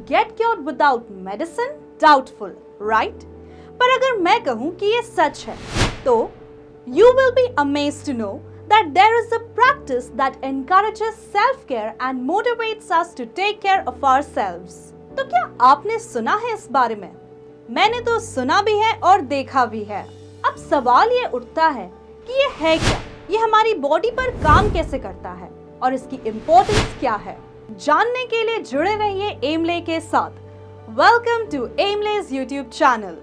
get cured without medicine? Doubtful, right? पर अगर मैं कहूँ कि ये सच है, तो you will be amazed to know that there is a practice that encourages self-care and motivates us to take care of ourselves. तो क्या आपने सुना है इस बारे में? मैंने तो सुना भी है और देखा भी है। अब सवाल ये उठता है कि ये है क्या? ये हमारी बॉडी पर काम कैसे करता है और इसकी इम्पोर्टेंस क्या है? जानने के लिए जुड़े रहिए एमले के साथ। वेलकम टू एमले's यूट्यूब चैनल।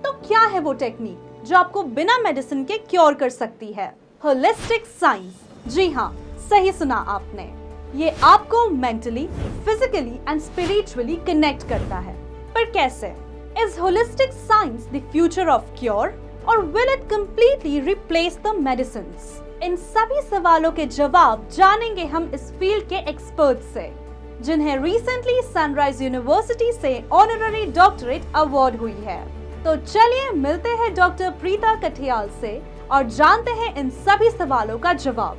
तो क्या है वो टेक्निक जो आपको बिना मेडिसिन के क्योर कर सकती है? Holistic science. जी हाँ, सही सुना आपने। ये आपको mentally, physically and spiritually connect करता है। पर कैसे? Is holistic science the future of cure और will it completely replace the medicines? इन सभी सवालों के जवाब जानेंगे हम इस फील्ड के एक्सपर्ट से, जिन्हें रिसेंटली सनराइज यूनिवर्सिटी से ऑनररी डॉक्टरेट अवार्ड हुई है। तो चलिए मिलते हैं डॉक्टर प्रीता कटियाल से और जानते हैं इन सभी सवालों का जवाब।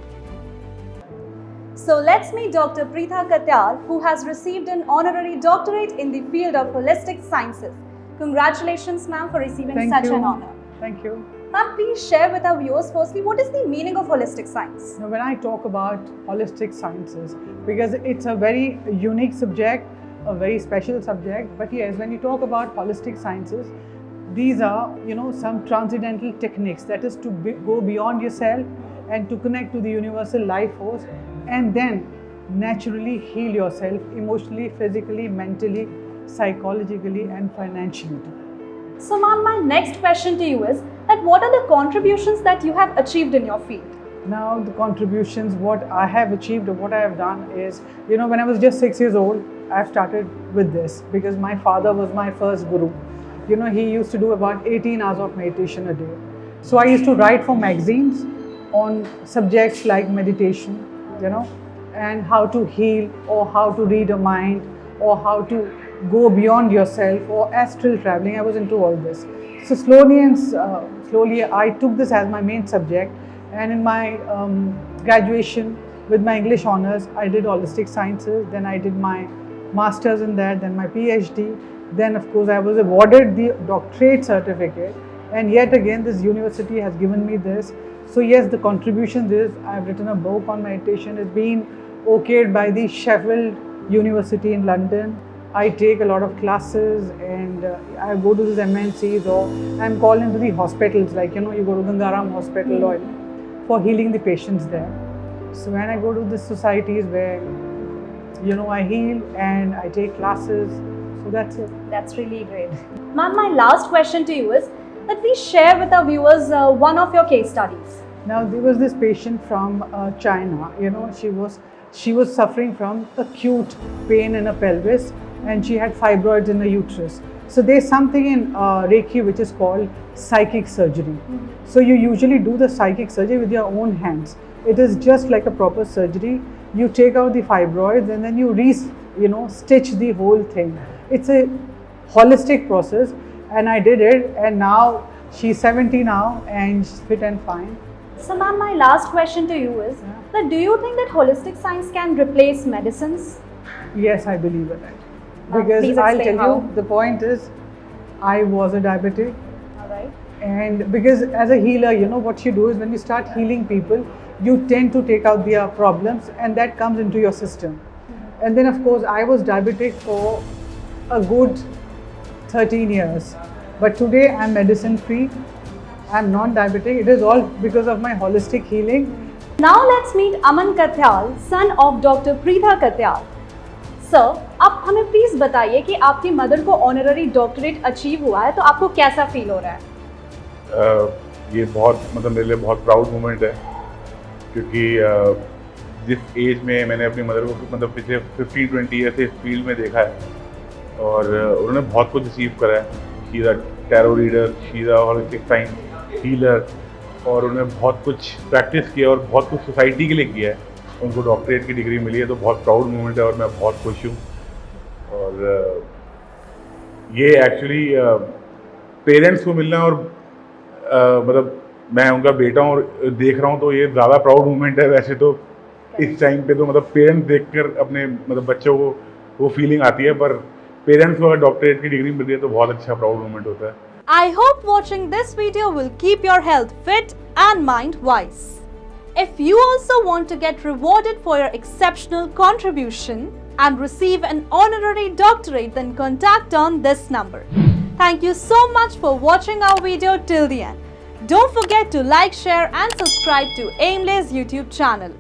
So let's meet Dr. Preetha Katyal, who has received an honorary doctorate in the field of holistic sciences. Congratulations, ma'am, for receiving such an honor. Thank you. Ma'am, please share with our viewers firstly, what is the meaning of holistic science? Now, when I talk about holistic sciences, because it's a very unique subject, a very special subject, but yes, when you talk about holistic sciences, these are, some transcendental techniques, that is to go beyond yourself and to connect to the universal life force and then naturally heal yourself emotionally, physically, mentally, psychologically and financially. So ma'am, my next question to you is that what are the contributions that you have achieved in your field? Now the contributions, what I have achieved or what I have done is, when I was just 6 years old, I started with this because my father was my first guru. He used to do about 18 hours of meditation a day. So I used to write for magazines on subjects like meditation, and how to heal or how to read a mind or how to go beyond yourself or astral traveling. I was into all this. So slowly I took this as my main subject, and in my graduation with my English honors, I did holistic sciences, then I did my masters in that, then my PhD, then of course I was awarded the doctorate certificate, and yet again this university has given me this. So yes, the contribution is I've written a book on meditation. It's been okayed by the Sheffield University in London. I take a lot of classes and I go to these MNCs or I'm called into the hospitals, like you go to Gangaram Hospital or for healing the patients there. So when I go to the societies where I heal and I take classes, so that's it. That's really great. Ma'am, my last question to you is that please share with our viewers one of your case studies. Now there was this patient from China. She was suffering from acute pain in her pelvis, and she had fibroids in her uterus. So there's something in Reiki which is called psychic surgery. So you usually do the psychic surgery with your own hands. It is just like a proper surgery. You take out the fibroids and then you stitch the whole thing. It's a holistic process, and I did it, and now she's 70 now and she's fit and fine. So ma'am, my last question to you is that do you think that holistic science can replace medicines? Yes, I believe in it. Because I'll tell you, the point is, I was a diabetic. Alright. And because as a healer, what you do is when you start healing people, you tend to take out their problems and that comes into your system. And then of course, I was diabetic for a good 13 years. But today I'm medicine free. I'm non-diabetic. It is all because of my holistic healing. Now let's meet Aman Katyal, son of Dr. Preetha Katyal. Sir, आप हमें please बताइए कि आपकी mother को honorary doctorate achieve हुआ है, तो आपको कैसा फील हो रहा है? ये बहुत मेरे लिए बहुत प्राउड मोमेंट है, क्योंकि जिस एज में मैंने अपनी मदर को पिछले 15-20 ईयर से इस फील्ड में देखा है और उन्होंने बहुत कुछ अचीव करा है। She is a tarot reader, she is a holistic science healer, और उन्होंने बहुत कुछ प्रैक्टिस किया और बहुत कुछ सोसाइटी के लिए किया है। उनको डॉक्टरेट की डिग्री मिली है, तो बहुत प्राउड मोमेंट है और मैं बहुत खुश हूँ। और ये एक्चुअली पेरेंट्स को मिलना और मैं उनका बेटा हूँ और देख रहा हूँ, तो ये ज़्यादा प्राउड मोमेंट है। वैसे तो इस टाइम पे तो मतलब पेरेंट्स देखकर अपने मतलब बच्चों को वो फीलिंग आती है, पर पेरेंट्स को अगर डॉक्टरेट की डिग्री मिल रही है तो बहुत अच्छा प्राउड मोमेंट होता है। I hope watching this video will keep your health fit and mind wise. If you also want to get rewarded for your exceptional contribution and receive an honorary doctorate, then contact on this number. Thank you so much for watching our video till the end. Don't forget to like, share and subscribe to Aimlay's YouTube channel.